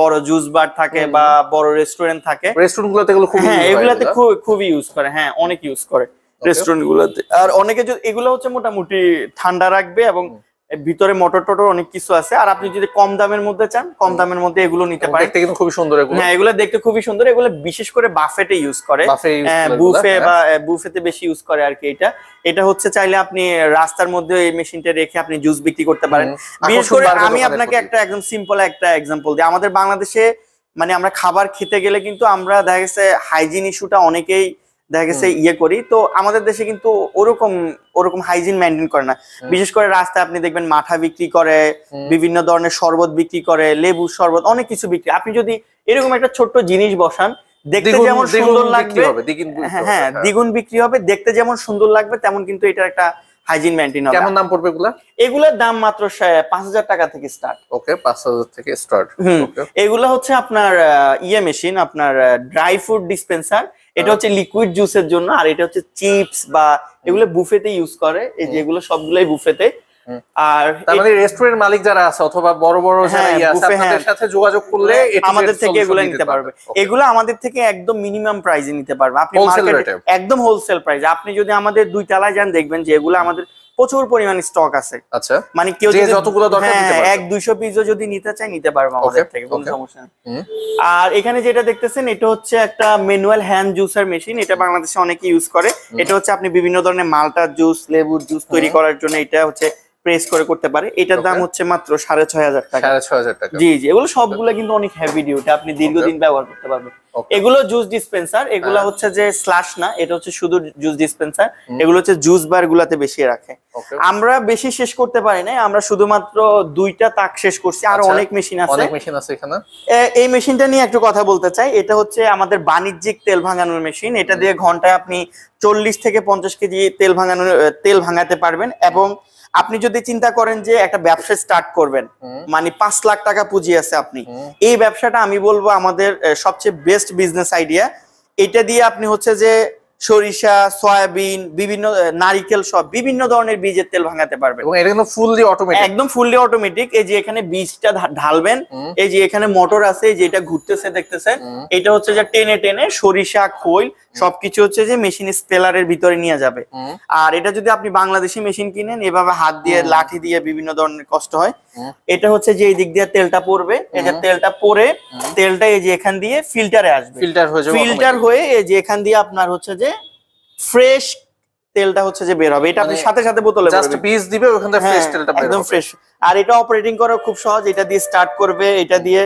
বড় জুস বার থাকে বা বড় রেস্টুরেন্ট থাকে, রেস্টুরেন্টগুলোতে এগুলো খুব এগুলাতে খুবই ইউজ করে। হ্যাঁ, অনেক ইউজ করে রেস্টুরেন্ট গুলোতে। আর অনেকে এগুলো হচ্ছে মোটামুটি ঠান্ডা রাখবে এবং ভিতরে মোটর টোটর অনেক কিছু আছে। আর আপনি যদি কম দামের মধ্যে চান, কম দামের মধ্যে এগুলো নিতে পারেন। দেখতে কিন্তু খুবই সুন্দর এগুলো। হ্যাঁ, এগুলো দেখতে খুবই সুন্দর। এগুলো বিশেষ করে বাফেটে ইউজ করে, বুফে বা বুফেতে বেশি ইউজ করে আর কি। এটা হচ্ছে চাইলে আপনি রাস্তার মধ্যে এই মেশিনটা রেখে আপনি জুস বিক্রি করতে পারেন। বিশেষ করে আমি আপনাকে একটা একদম সিম্পল একটা এক্সাম্পল দিই। আমাদের বাংলাদেশে মানে আমরা খাবার খেতে গেলে কিন্তু আমরা দেখা গেছে হাইজিন ইস্যুটা অনেকেই দেখা গেছে করি। তো আমাদের দেশে কিন্তু ওরকম হাইজিন মেনটেন করে না। বিশেষ করে রাস্তায় আপনি দেখবেন মাঠা বিক্রি করে, বিভিন্ন ধরনের শরবত বিক্রি করে, লেবু শরবত, অনেক কিছু বিক্রি। আপনি যদি এরকম একটা ছোট্ট জিনিস বসান, দেখতে যেমন সুন্দর লাগবে, হ্যাঁ দ্বিগুণ বিক্রি হবে। দেখতে যেমন সুন্দর লাগবে তেমন কিন্তু এটা একটা হাইজিন মেইনটেইন হবে। কেমন দাম পড়বে এগুলা? এগুলোর দাম মাত্র 5,000 টাকা থেকে স্টার্ট। 5,000 থেকে স্টার্ট। এগুলো হচ্ছে আপনার মেশিন, আপনার ড্রাই ফ্রুট ডিসপেন্সার। এটা হচ্ছে লিকুইড জুসের জন্য, আর এটা হচ্ছে চিপস বা এগুলো বুফেতে ইউজ করে। এই যেগুলো সবগুলাই বুফেতে। আর আমাদের রেস্টুরেন্ট মালিক যারা আছে অথবা বড় বড় যারা আছে আপনাদের সাথে যোগাযোগ করলে আমাদের থেকে এগুলো নিতে পারবে। এগুলো আমাদের থেকে একদম মিনিমাম প্রাইসে নিতে পারবে আপনি, মার্কেটে একদম হোলসেল প্রাইস। আপনি যদি আমাদের 2 তলায় যান দেখবেন যে এগুলো আমাদের প্রচুর পরিমাণ স্টক আছে। আচ্ছা, মানে কেউ যদি যতগুলো দরকার নিতে পারবে, 100-200 পিসও যদি নিতে চায় নিতে পারবে আমাদের থেকে, কোনো সমস্যা নেই। আর এখানে যেটা দেখতেছেন এটা হচ্ছে একটা ম্যানুয়াল হ্যান্ড জুসার মেশিন। এটা বাংলাদেশে অনেকে ইউজ করে। এটা হচ্ছে আপনি বিভিন্ন ধরনের মালটার জুস, লেবুর জুস তৈরি করার জন্য এটা হচ্ছে প্রেস করে করতে পারে। এটার দাম হচ্ছে মাত্র 6,500 টাকা। 6,500 টাকা। জি জি, এগুলো সবগুলো কিন্তু অনেক হেভি ডিউটি, আপনি দীর্ঘদিন ব্যবহার করতে পারবেন। এগুলো জুস ডিসপেন্সার। এগুলো হচ্ছে যে স্ল্যাশ না, এটা হচ্ছে শুধু জুস ডিসপেন্সার। এগুলো হচ্ছে জুস বার গুলাতে বেশি রাখে। আমরা বেশি শেষ করতে পারি না, আমরা শুধুমাত্র 2টা তাক শেষ করছি। আর অনেক মেশিন আছে, অনেক মেশিন আছে এখানে। এই মেশিনটা নিয়ে একটু কথা বলতে চাই। এটা হচ্ছে আমাদের বাণিজ্যিক তেল ভাঙানোর মেশিন। এটা দিয়ে ঘন্টায় আপনি 40 থেকে 50 কেজি তেল ভাঙাতে পারবেন। এবং আপনি যদি চিন্তা করেন যে একটা ব্যবসা স্টার্ট করবেন, মানে 5 লাখ টাকা পুঁজি আছে আপনি, এই ব্যবসাটা আমি বলবো আমাদের সবচেয়ে বেস্ট বিজনেস আইডিয়া। এটা দিয়ে আপনি হচ্ছে যে সরিষা, সয়াবিন, বিভিন্ন নারিকেল সব বিভিন্ন ধরনের বীজের তেল ভাঙাতে পারবেন। এবং এটা কিন্তু ফুললি অটোমেটিক, একদম ফুললি অটোমেটিক। এই যে এখানে বীজটা ঢালবেন, এই যে এখানে মোটর আছে, এই যে এটা ঘুরতেছে দেখতেছেন, এটা হচ্ছে যে টেনে টেনে সরিষা, খৈল সবকিছু হচ্ছে যে মেশিন স্পেলারের ভিতরে নিয়ে যাবে। আর এটা যদি আপনি বাংলাদেশি মেশিন কিনেন, এভাবে হাত দিয়ে লাঠি দিয়ে বিভিন্ন ধরনের কষ্ট হয়। এটা হচ্ছে যে এই দিক দিয়ে তেলটা পড়বে, এই যে তেলটা পড়ে তেলটা এই যে এখান দিয়ে ফিল্টারে আসবে, ফিল্টার হয়ে এই যে এখান দিয়ে আপনার হচ্ছে যে ফ্রেশ তেলটা হচ্ছে যে বের হবে। এটা আপনি সাথে সাথে বোতলে জাস্ট বীজ দিবে, ওখান থেকে ফ্রেশ তেলটা বের হবে, একদম ফ্রেশ। আর এটা অপারেটিং করা খুব সহজ। এটা দিয়ে স্টার্ট করবে, এটা দিয়ে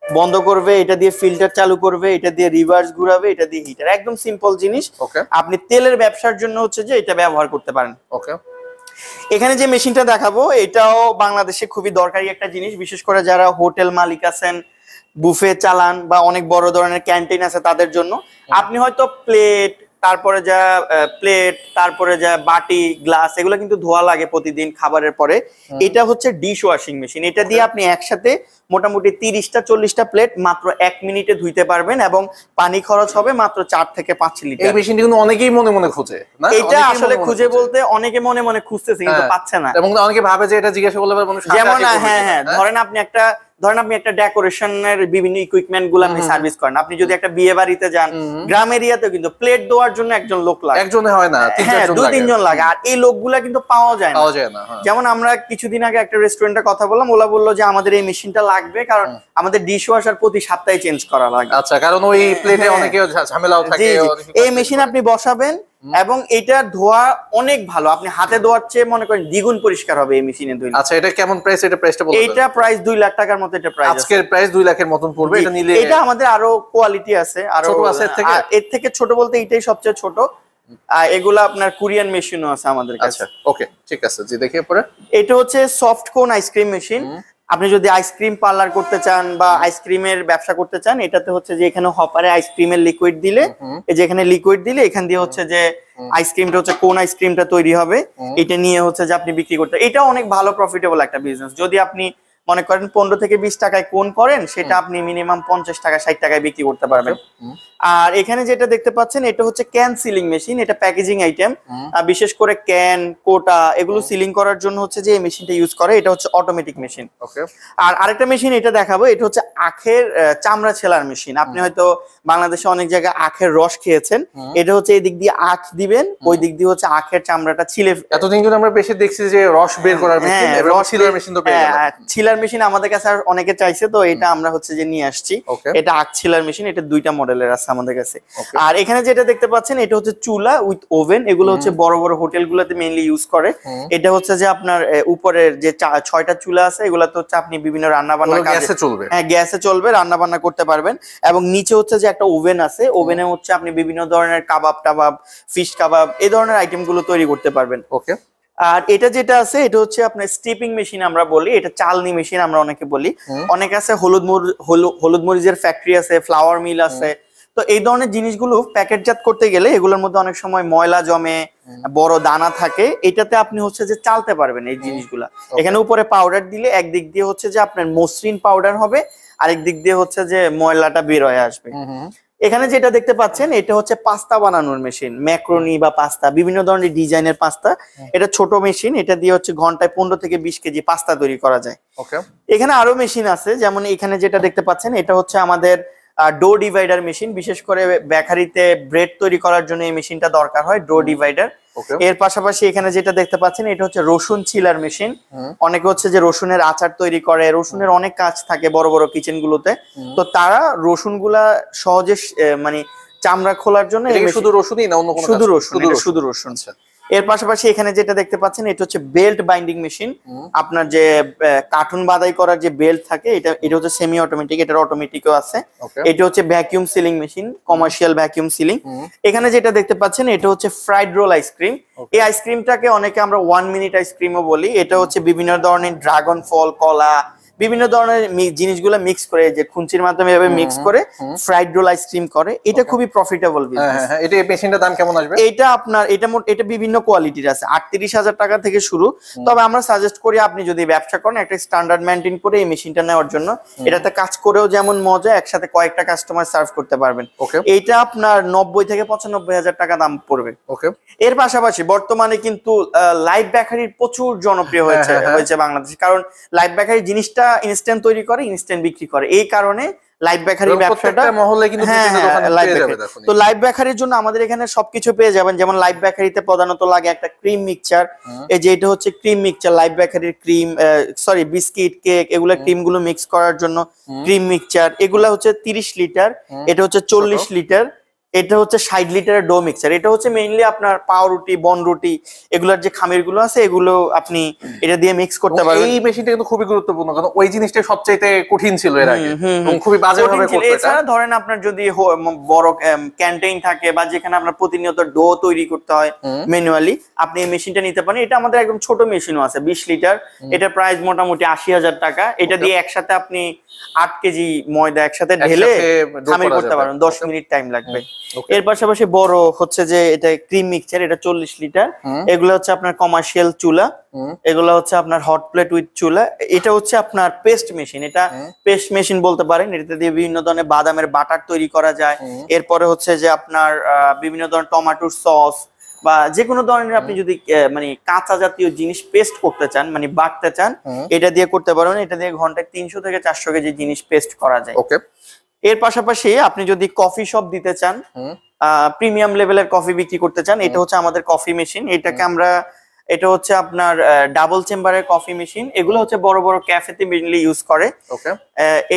বন্ধ করবে, এটা দিয়ে ফিল্টার চালু করবে, এটা দিয়ে রিভার্স ঘুরাবে, এটা দিয়ে হিটার। একদম সিম্পল জিনিস। আপনি তেলের ব্যবসার জন্য হচ্ছে যে এটা ব্যবহার করতে পারেন। ওকে, এখানে যে মেশিনটা দেখাবো এটাও বাংলাদেশে খুবই দরকারি একটা জিনিস, বিশেষ করে যারা হোটেল মালিক আছেন, বুফে চালান বা অনেক বড় ধরনের ক্যান্টিন আছে তাদের জন্য। আপনি হয়তো তারপরে যা বাটি, গ্লাস এগুলো কিন্তু ধোয়া লাগে প্রতিদিন খাবারের পরে। এটা হচ্ছে ডিশ ওয়াশিং মেশিন। এটা দিয়ে আপনি একসাথে মোটামুটি 30টা 40টা প্লেট মাত্র 1 মিনিটে ধুইতে পারবেন এবং পানি খরচ হবে মাত্র 4 থেকে 5 লিটার। এই মেশিনটি কিন্তু অনেকেই মনে মনে খুঁজে না, এটা আসলে খুঁজে বলতে অনেকে মনে মনে খুঁজতেছে কিন্তু পাচ্ছে না, এবং অনেকে ভাবে যে এটা জিজ্ঞাসা করলে মানুষ যেমন হ্যাঁ ধরেন আপনি একটা ডেকোরেশনের বিভিন্ন ইকুইপমেন্ট গুলো আপনি সার্ভিস করেন। আপনি যদি একটা বিয়ে বাড়িতে যান, গ্রাম এরিয়াতে কিন্তু প্লেট ধোয়ার জন্য একজন লোক লাগে, একজনে হয় না, 2-3 জন লাগে। আর এই লোকগুলা কিন্তু পাওয়া যায় না। যেমন আমরা কিছুদিন আগে একটা রেস্টুরেন্টে কথা বললাম, ওরা বললো যে আমাদের এই মেশিনটা লাগবে, কারণ আমাদের ডিশ ওয়াশার প্রতি সপ্তাহে চেঞ্জ করা লাগে। আচ্ছা, কারণ ওই প্লেটে অনেকে ঝামেলাও থাকে। এই মেশিন আপনি বসাবেন এবং এটা ধোয়া অনেক ভালো, আপনি হাতে ধোয়ার চেয়ে মনে করেন দ্বিগুণ পরিষ্কার হবে এই মেশিনে ধুইলে। আচ্ছা, এটা কেমন প্রাইস? এটা প্রাইসটা বলুন। এটা প্রাইস 2 লাখ টাকার মতো। এটা প্রাইস আজকের প্রাইস 2 লাখের মতন পড়বে। এটা নিলে এটা আমাদের আরো কোয়ালিটি আছে, আরো ছোট আছে এর থেকে ছোট বলতে এটাই সবচেয়ে ছোট। এগুলা আপনার কোরিয়ান মেশিনও আছে আমাদের কাছে। আচ্ছা, ওকে, ঠিক আছে, জি দেখি পরে। এটা হচ্ছে সফট কোন আইসক্রিম মেশিন। আপনি যদি আইসক্রিম পার্লার করতে চান বা আইসক্রিমের ব্যবসা করতে চান, এটাতে হচ্ছে যে এখানে হপারে আইসক্রিমের লিকুইড দিলে, এই যে এখানে লিকুইড দিলে এখান দিয়ে হচ্ছে যে আইসক্রিমটা হচ্ছে কোন আইসক্রিমটা তৈরি হবে, এটা নিয়ে হচ্ছে যে আপনি বিক্রি করতে। এটা অনেক ভালো প্রফিটেবল একটা বিজনেস। যদি আপনি মনে করেন 15 থেকে 20 টাকায় কোন করেন, সেটা আপনি মিনিমাম 50 টাকা 60 টাকায় বিক্রি করতে পারবেন। আর এখানে যেটা দেখতে পাচ্ছেন এটা হচ্ছে ক্যান সিলিং মেশিন। এটা প্যাকেজিং আইটেম, বিশেষ করে ক্যান, কোটা এগুলো সিলিং করার জন্য হচ্ছে যে এই মেশিনটা ইউজ করে। এটা হচ্ছে অটোমেটিক মেশিন। আর আরেকটা মেশিন এটা দেখাবো, এটা হচ্ছে আখের চামড়া ছেলার মেশিন। আপনি হয়তো বাংলাদেশে অনেক জায়গায় আখের রস খেয়েছেন। এটা হচ্ছে এই দিক দিয়ে আখ দিবেন, ওই দিক দিয়ে হচ্ছে আখের চামড়াটা ছিলে। এতদিন কিন্তু আমরা বেশি দেখছি যে রস বের করার মেশিন, রস ছিলার মেশিন তো পেয়ে গেলাম। ছিলার মেশিন আমাদের কাছে আর অনেকে চাইছে, তো এটা আমরা হচ্ছে যে নিয়ে আসছি। এটা আখ ছিলার মেশিন, এটা 2টা মডেলের আছে আমাদের কাছে। আর এখানে যেটা দেখতে পাচ্ছেন এটা হচ্ছে চুলা উইথ ওভেন। এগুলো হচ্ছে বড় বড় হোটেল গুলোতে মেইনলি ইউজ করে। এটা হচ্ছে যে আপনার উপরের যে 6টা চুলা আছে, এগুলাতে হচ্ছে আপনি বিভিন্ন রান্না বান্না গ্যাসে চলবে, গ্যাসে চলবে, রান্না বান্না করতে পারবেন। এবং নিচে হচ্ছে যে একটা ওভেন আছে, ওভেনে হচ্ছে আপনি বিভিন্ন ধরনের কাবাব টাবাব, ফিশ কাবাব এই ধরনের আইটেম গুলো তৈরি করতে পারবেন। ওকে। আর এটা যেটা আছে এটা হচ্ছে আপনার স্টিপিং মেশিন আমরা বলি, এটা চালনি মেশিন আমরা অনেকে বলি। অনেক আছে হলুদ মরিচের ফ্যাক্টরি আছে, ফ্লাওয়ার মিল আছে। তো এই ধরনের জিনিসগুলো প্যাকেটজাত করতে গেলে এগুলোর মধ্যে অনেক সময় ময়লা জমে, বড় দানা থাকে, এটাতে আপনি হচ্ছে যে চালতে পারবেন এই জিনিসগুলা। এখানে উপরে পাউডার দিলে একদিক দিয়ে হচ্ছে যে আপনার মসৃণ পাউডার হবে, আরেক দিক দিয়ে হচ্ছে যে ময়লাটা বের হয়ে আসবে। এখানে যেটা দেখতে পাচ্ছেন এটা হচ্ছে পাস্তা বানানোর মেশিন, ম্যাক্রোনি বা পাস্তা, বিভিন্ন ধরনের ডিজাইনের পাস্তা। এটা ছোট মেশিন, এটা দিয়ে হচ্ছে ঘন্টায় 15 থেকে 20 কেজি পাস্তা তৈরি করা যায়। এখানে আরো মেশিন আছে, যেমন এখানে যেটা দেখতে পাচ্ছেন এটা হচ্ছে আমাদের ডো ডিভাইডার মেশিন। বিশেষ করে বেকারিতে ব্রেড তৈরি করার জন্য এই মেশিনটা দরকার হয়, ডো ডিভাইডার। এর পাশাপাশি এখানে যেটা দেখতে পাচ্ছেন এটা হচ্ছে রসুন ছিলার মেশিন। অনেকে হচ্ছে যে রসুনের আচার তৈরি করে, রসুনের অনেক কাজ থাকে বড় বড় কিচেন গুলোতে। তো তারা রসুন গুলা সহজে মানে চামড়া খোলার জন্য শুধু রসুনই না, অন্য কোনো শুধু রসুন। এর পাশাপাশি এখানে যেটা দেখতে পাচ্ছেন এটা হচ্ছে বেল্ট বাইন্ডিং মেশিন। আপনার যে কার্টুন বাদাই করার যে বেল্ট থাকে, এটা হচ্ছে সেমি অটোমেটিক, এটার অটোমেটিকও আছে। এটা হচ্ছে vacuum sealing machine, commercial vacuum ceiling. এখানে যেটা দেখতে পাচ্ছেন এটা হচ্ছে ফ্রাইড রোল আইসক্রিম। এই আইসক্রিমটাকে অনেকে আমরা 1 মিনিট আইসক্রিমও বলি। এটা হচ্ছে বিভিন্ন ধরনের ড্রাগন ফল, কলা, বিভিন্ন ধরনের জিনিসগুলো মিক্স করে, যে খুন্তির মাধ্যমে এভাবে মিক্স করে ফ্রাইড রোল আইসক্রিম করে। এটা খুবই প্রফিটেবল বিজনেস। এটা মেশিনটার দাম কেমন আসবে? এটা আপনার এটা বিভিন্ন কোয়ালিটির আছে, 38,000 টাকা থেকে শুরু। তবে আমরা সাজেস্ট করি আপনি যদি ব্যবসা করেন একটা স্ট্যান্ডার্ড মেইনটেইন করে এই মেশিনটা নেওয়ার জন্য। এটাতে কাজ করেও যেমন মজা, একসাথে কয়েকটা কাস্টমার সার্ভ করতে পারবেন। এইটা আপনার 90 থেকে 95,000 টাকা দাম পড়বে। এর পাশাপাশি বর্তমানে কিন্তু লাইভ বেকারির প্রচুর জনপ্রিয় হয়েছে বাংলাদেশে, কারণ লাইভ বেকারি জিনিসটা ইনস্ট্যান্ট তৈরি করে, ইনস্ট্যান্ট বিক্রি করে। এই কারণে লাইভ বেকারির ব্যবসাটা মহলে কিন্তু তো লাইভ বেকারির জন্য আমাদের এখানে সবকিছু পেয়ে যাবেন। যেমন লাইভ বেকারিতে প্রধানত লাগে একটা ক্রিম মিক্সচার, এই যে এটা হচ্ছে ক্রিম মিক্সচার, লাইভ বেকারির ক্রিম বিস্কিট, কেক, এগুলা ক্রিম গুলো মিক্স করার জন্য ক্রিম মিক্সচার। এগুলা হচ্ছে 30 লিটার, এটা হচ্ছে 40 লিটার, এটা হচ্ছে 60 লিটারের ডো মিক্সার। এটা হচ্ছে মেইনলি আপনার পাউরুটি, বনরুটি, এগুলোর যে খামির গুলো আছে এগুলো আপনি এটা দিয়ে মিক্স করতে পারবেন। এই মেশিনটা কিন্তু খুবই গুরুত্বপূর্ণ, কারণ ওই জিনিসটা সবচেয়ে কঠিন ছিল এর আগে এবং খুবই বাজেভাবে করতে হয়। এছাড়া ধরেন আপনার যদি বড় ক্যান্টিন থাকে বা যেখানে আপনার প্রতিনিয়ত ডো তৈরি করতে হয় ম্যানুয়ালি, আপনি এই মেশিনটা নিতে পারেন। এটা আমাদের একদম ছোট মেশিনও আছে, 20 লিটার। এটা প্রাইস মোটামুটি 80,000 টাকা। এটা দিয়ে একসাথে আপনি 8 কেজি ময়দা একসাথে ঢেলে খামির করতে পারবেন, 10 মিনিট টাইম লাগবে। এর পাশাপাশি বড় হচ্ছে যে এটা ক্রিম মিক্সচার, এটা 40 লিটার। এগুলো হচ্ছে আপনার কমার্শিয়াল চুলা, এগুলো হচ্ছে আপনার হট প্লেট উইথ চুলা। এটা হচ্ছে আপনার পেস্ট মেশিন, এটা পেস্ট মেশিন বলতে পারেন। এটা দিয়ে বিভিন্ন ধরনের বাদামের বাটার তৈরি করা যায়। এরপরে হচ্ছে যে আপনার বিভিন্ন ধরনের টমেটোর সস বা যে কোনো ধরনের আপনি যদি মানে কাঁচা জাতীয় জিনিস পেস্ট করতে চান, মানে বাটতে চান, এটা দিয়ে করতে পারবেন। এটা দিয়ে ঘন্টায় 300 থেকে 400 কেজি জিনিস পেস্ট করা যায়। এর পাশাপাশি আপনি যদি কফি শপ দিতে চান, প্রিমিয়াম লেভেলের কফি বিক্রি করতে চান, এটা হচ্ছে আমাদের কফি মেশিন। এটা হচ্ছে আপনার ডাবল চেম্বারের কফি মেশিন। এগুলো হচ্ছে বড় বড় ক্যাফেতে মেইনলি ইউজ করে।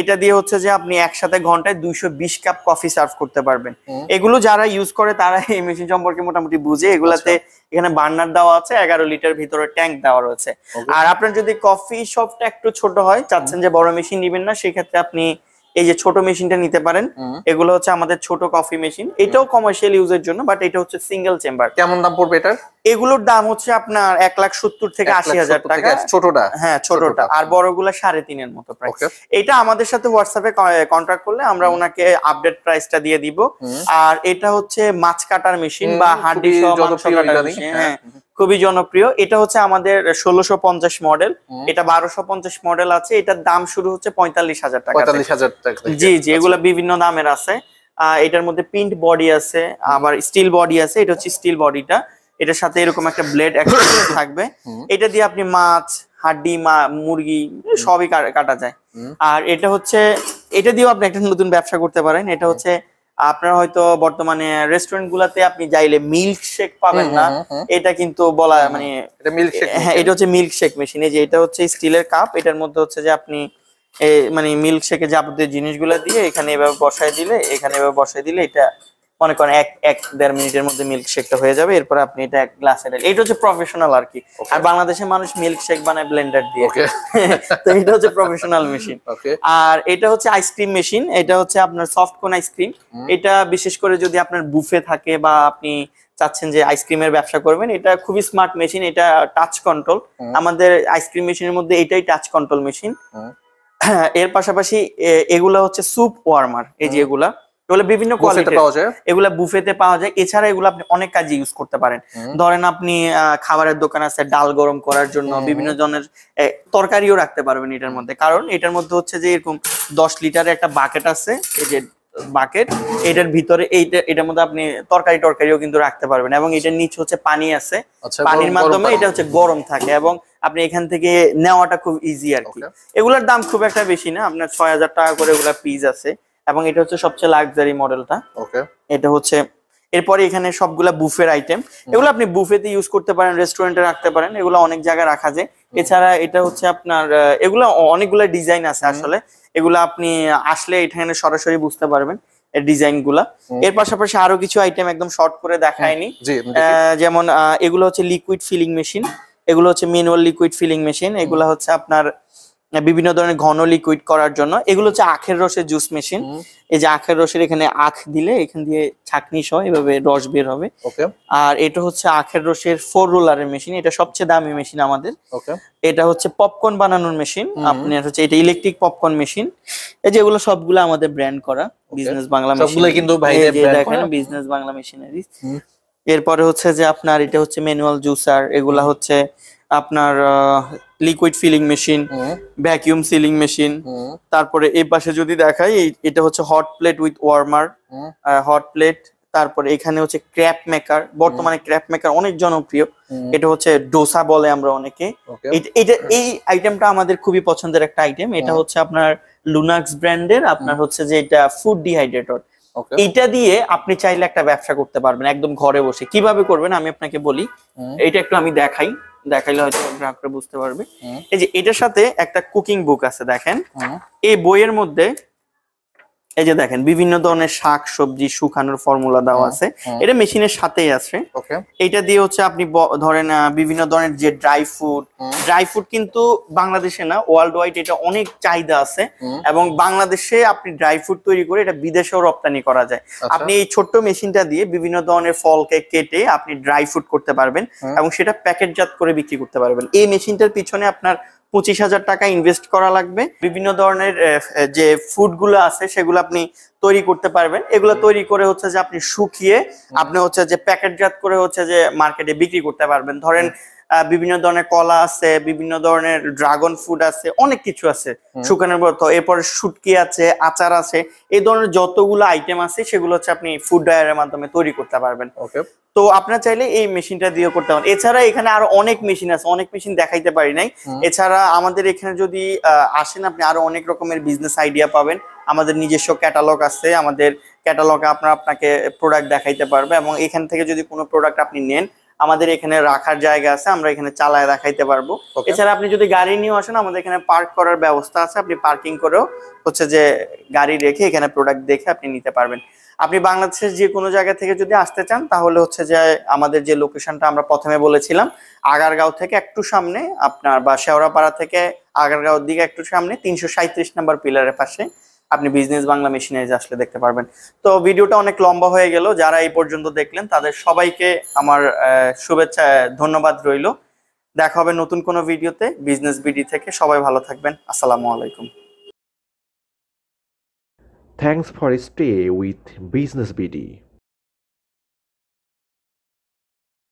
এটা দিয়ে হচ্ছে যে আপনি একসাথে ঘন্টায় 220 কাপ কফি সার্ভ করতে পারবেন। এগুলো যারা ইউজ করে তারা এই মেশিন সম্পর্কে মোটামুটি বুঝে। এগুলাতে এখানে বার্নার দেওয়া আছে, 11 লিটার ভিতরে ট্যাঙ্ক দেওয়া রয়েছে। আর আপনার যদি কফি শপটা একটু ছোট হয়, চাচ্ছেন যে বড় মেশিন নিবেন না, সেক্ষেত্রে আপনি এই যে ছোট মেশিনটা নিতে পারেন। এগুলো হচ্ছে আমাদের ছোট কফি মেশিন, এটাও কমার্শিয়াল ইউজের জন্য, বাট এটা হচ্ছে সিঙ্গেল চেম্বার। কেমন দাম পড়বে এটার? এগুলোর দাম হচ্ছে আপনার 1,70,000 থেকে 80,000 টাকা। ছোটটা? হ্যাঁ, ছোটটা। আর বড়গুলা 3.5 এর মতো প্রাইস। এটা আমাদের সাথে হোয়াটসঅ্যাপে কন্ট্যাক্ট করলে আমরা ওনাকে আপডেট প্রাইসটা দিয়ে দিব। আর এটা হচ্ছে মাছ কাটার মেশিন বা হাড্ডি সহ মাংস কাটার মেশিন। হ্যাঁ, খুবই জনপ্রিয়। এটা হচ্ছে আমাদের 1650 মডেল, এটা 1250 মডেল আছে। এটার দাম শুরু হচ্ছে 45,000 টাকা। 45,000 টাকা? জি জি, এগুলা বিভিন্ন দামের আছে। এটার মধ্যে প্রিন্ট বডি আছে, আবার স্টিল বডি আছে। এটা হচ্ছে স্টিল বডিটা, এটার সাথে এরকম একটা ব্লেড এক্সট্রা থাকবে। এটা দিয়ে আপনি মাছ, হাড্ডি, মুরগি সবই কাটা যায়। আর এটা দিয়েও আপনি একটা নতুন ব্যবসা করতে পারেন। এটা হচ্ছে আপনার হয়তো বর্তমানে রেস্টুরেন্ট গুলাতে আপনি যাইলে মিল্ক শেক পাবেন না, এটা কিন্তু বলা মানে এটা হচ্ছে মিল্ক শেক মেশিন। এই যে এটা হচ্ছে স্টিলের কাপ, এটার মধ্যে হচ্ছে যে আপনি মানে মিল্ক শেকের যাবতীয় জিনিসগুলো দিয়ে এখানে এভাবে বসায় দিলে এটা মনে করেন 1-1.5 মিনিটের মধ্যে মিল্ক শেকটা হয়ে যাবে। এরপর আপনি এটা এক গ্লাসে ঢেলে, এটা হচ্ছে প্রফেশনাল আর কি। আর বাংলাদেশের মানুষ মিল্ক শেক বানায় ব্লেন্ডার দিয়ে, তো এটা হচ্ছে প্রফেশনাল মেশিন। আর এটা হচ্ছে আইসক্রিম মেশিন, এটা হচ্ছে আপনার সফট কোন আইসক্রিম। এটা বিশেষ করে যদি আপনার বুফে থাকে বা আপনি চাচ্ছেন যে আইসক্রিমের ব্যবসা করবেন, এটা খুবই স্মার্ট মেশিন। এটা টাচ কন্ট্রোল, আমাদের আইসক্রিম মেশিনের মধ্যে এটাই টাচ কন্ট্রোল মেশিন। এর পাশাপাশি এগুলা হচ্ছে স্যুপ ওয়ার্মার। এই যে এগুলা বিভিন্ন কোয়ালিটির পাওয়া যায়, এগুলা বুফেতে পাওয়া যায়। এছাড়া এগুলো আপনি অনেক কাজে ইউজ করতে পারেন। ধরেন আপনি খাবারের দোকান আছে, ডাল গরম করার জন্য বিভিন্ন ধরনের তরকারিও রাখতে পারবেন এটার মধ্যে। কারণ এটার মধ্যে হচ্ছে যে এরকম 10 লিটারের একটা বাকেট আছে, এই যে বাকেট, এটার ভিতরে এটার মধ্যে আপনি তরকারিও কিন্তু রাখতে পারবেন। এবং এটার নিচে হচ্ছে পানি আছে, পানির মাধ্যমে এটা হচ্ছে গরম থাকে এবং আপনি এখান থেকে নেওয়াটা খুব ইজি আর কি। এগুলোর দাম খুব একটা বেশি না, আপনার 6,000 টাকা করে এগুলা পিস আছে। এবং এটা হচ্ছে সবচেয়ে লাক্সারি মডেলটা। এটা হচ্ছে এরপরে এখানে সবগুলা বুফের আইটেম, এগুলো আপনি বুফেতে ইউজ করতে পারেন, রেস্টুরেন্টে রাখতে পারেন, এগুলো অনেক জায়গায় রাখা যায়। এছাড়া এটা হচ্ছে আপনার এগুলো অনেকগুলো ডিজাইন আছে আসলে, এগুলো আপনি আসলে এখানে সরাসরি বুঝতে পারবেন এর ডিজাইন গুলা। এর পাশাপাশি আরো কিছু আইটেম একদম শর্ট করে দেখায়নি, যেমন এগুলো হচ্ছে লিকুইড ফিলিং মেশিন, এগুলো হচ্ছে ম্যানুয়াল লিকুইড ফিলিং মেশিন। এগুলো হচ্ছে আপনার বিভিন্ন ধরনের ঘন লিকুইড করার জন্য। এগুলো হচ্ছে আখের রসের জুস মেশিন। এই যে আখের রসের এখানে আখ দিলে এখান দিয়ে ছাঁকনি সহ এভাবে রস বের হবে। আর এটা হচ্ছে আখের রসের 4 রোলারের মেশিন, এটা সবচেয়ে দামি মেশিন আমাদের। এটা হচ্ছে পপকর্ন বানানোর মেশিন, আপনার হচ্ছে এটা ইলেকট্রিক পপকর্ন মেশিন। এই যে এগুলো সবগুলো আমাদের ব্র্যান্ড করা বিজনেস বাংলা মেশিন, সবগুলো কিন্তু ভাইদের ব্র্যান্ড দেখেন বিজনেস বাংলা মেশিনারি। এরপরে হচ্ছে যে আপনার এটা হচ্ছে ম্যানুয়াল জুসার, এগুলা হচ্ছে আপনার liquid feeling machine, vacuum sealing machine. তারপরে এই পাশে যদি দেখাই এটা হচ্ছে hot plate with warmer, hot plate. তারপরে এখানে হচ্ছে ক্র্যাপ মেকার, বর্তমানে ক্র্যাপ মেকার অনেক জনপ্রিয়। এটা হচ্ছে ডোসা বলে আমরা অনেকে। এটা এই আইটেমটা আমাদের খুবই পছন্দের একটা আইটেম। এটা হচ্ছে আপনার লুনাক্স ব্র্যান্ডের, আপনার হচ্ছে যে এটা ফুড ডিহাইড্রেটর। এটা দিয়ে আপনি চাইলে একটা ব্যবসা করতে পারবেন একদম ঘরে বসে। কিভাবে করবেন আমি আপনাকে বলি, এটা একটু আমি দেখাইলে হয়তো গ্রাহকরা বুঝতে পারবে। এই যে এটার সাথে একটা কুকিং বুক আছে, দেখেন এই বইয়ের মধ্যে এই যে দেখেন বিভিন্ন ধরনের শাক সবজি শুকানোর ফর্মুলা দেওয়া আছে, এটা মেশিনের সাথেই আছে। এটা দিয়ে হচ্ছে আপনি ধরেন বিভিন্ন ধরনের যে ড্রাই ফ্রুট কিন্তু বাংলাদেশে না, ওয়ার্ল্ড ওয়াইড এটা অনেক চাহিদা আছে এবং বাংলাদেশে আপনি ড্রাই ফ্রুট তৈরি করে এটা বিদেশেও রপ্তানি করা যায়। আপনি এই ছোট্ট মেশিনটা দিয়ে বিভিন্ন ধরনের ফলকে কেটে আপনি ড্রাই ফ্রুট করতে পারবেন এবং সেটা প্যাকেটজাত করে বিক্রি করতে পারবেন। এই মেশিনটার পিছনে আপনার 25,000 টাকা ইনভেস্ট করা লাগবে। বিভিন্ন ধরনের যে ফুড গুলো আছে সেগুলো আপনি তৈরি করতে পারবেন। এগুলো তৈরি করে হচ্ছে যে আপনি শুকিয়ে আপনি হচ্ছে যে প্যাকেটজাত করে হচ্ছে যে মার্কেটে বিক্রি করতে পারবেন। ধরেন বিভিন্ন ধরনের কলা আছে, বিভিন্ন ধরনের ড্রাগন ফ্রুট আছে, অনেক কিছু আছে শুকানোর পর। তো এরপরে শুটকি আছে, আচার আছে, এই ধরনের যতগুলো আইটেম আছে সেগুলো হচ্ছে আপনি ফুড ড্রায়ারের মাধ্যমে তৈরি করতে পারবেন। তো আপনারা চাইলে এই মেশিনটা দিয়ে করতে পারেন। এছাড়া এখানে আরো অনেক মেশিন আছে, অনেক মেশিন দেখাইতে পারি নাই। এছাড়া আমাদের এখানে যদি আসেন আপনি আরো অনেক রকমের বিজনেস আইডিয়া পাবেন। আমাদের নিজস্ব ক্যাটালগ আছে, আমাদের ক্যাটালগে আপনাকে প্রোডাক্ট দেখাইতে পারবে এবং এখান থেকে যদি কোনো প্রোডাক্ট আপনি নেন আমাদের এখানে রাখার জায়গা আছে, আমরা এখানে চালায় দেখাইতে পারবো। এছাড়া আপনি যদি গাড়ি নিয়ে আসেন আমাদের এখানে পার্ক করার ব্যবস্থা আছে, আপনি পার্কিং করেও হচ্ছে যে গাড়ি রেখে এখানে প্রোডাক্ট দেখে আপনি নিতে পারবেন। আপনি বাংলাদেশের যে কোনো জায়গা থেকে যদি আসতে চান তাহলে হচ্ছে যে আমাদের যে লোকেশনটা আমরা প্রথমে বলেছিলাম, আগারগাঁও থেকে একটু সামনে আপনার বা শেওড়াপাড়া থেকে আগারগাঁওর দিকে একটু সামনে 337 নম্বর পিলারের পাশে আপনি বিজনেস বাংলা মেশিনারিজ আসলে দেখতে পারবেন। তো ভিডিওটা অনেক লম্বা হয়ে গেল, যারা এই পর্যন্ত দেখলেন তাদের সবাইকে আমার শুভেচ্ছা, ধন্যবাদ রইল। দেখা হবে নতুন কোনো ভিডিওতে বিজনেস বিডি থেকে। সবাই ভালো থাকবেন, আসসালামু আলাইকুম। Thanks for stay with Business BD.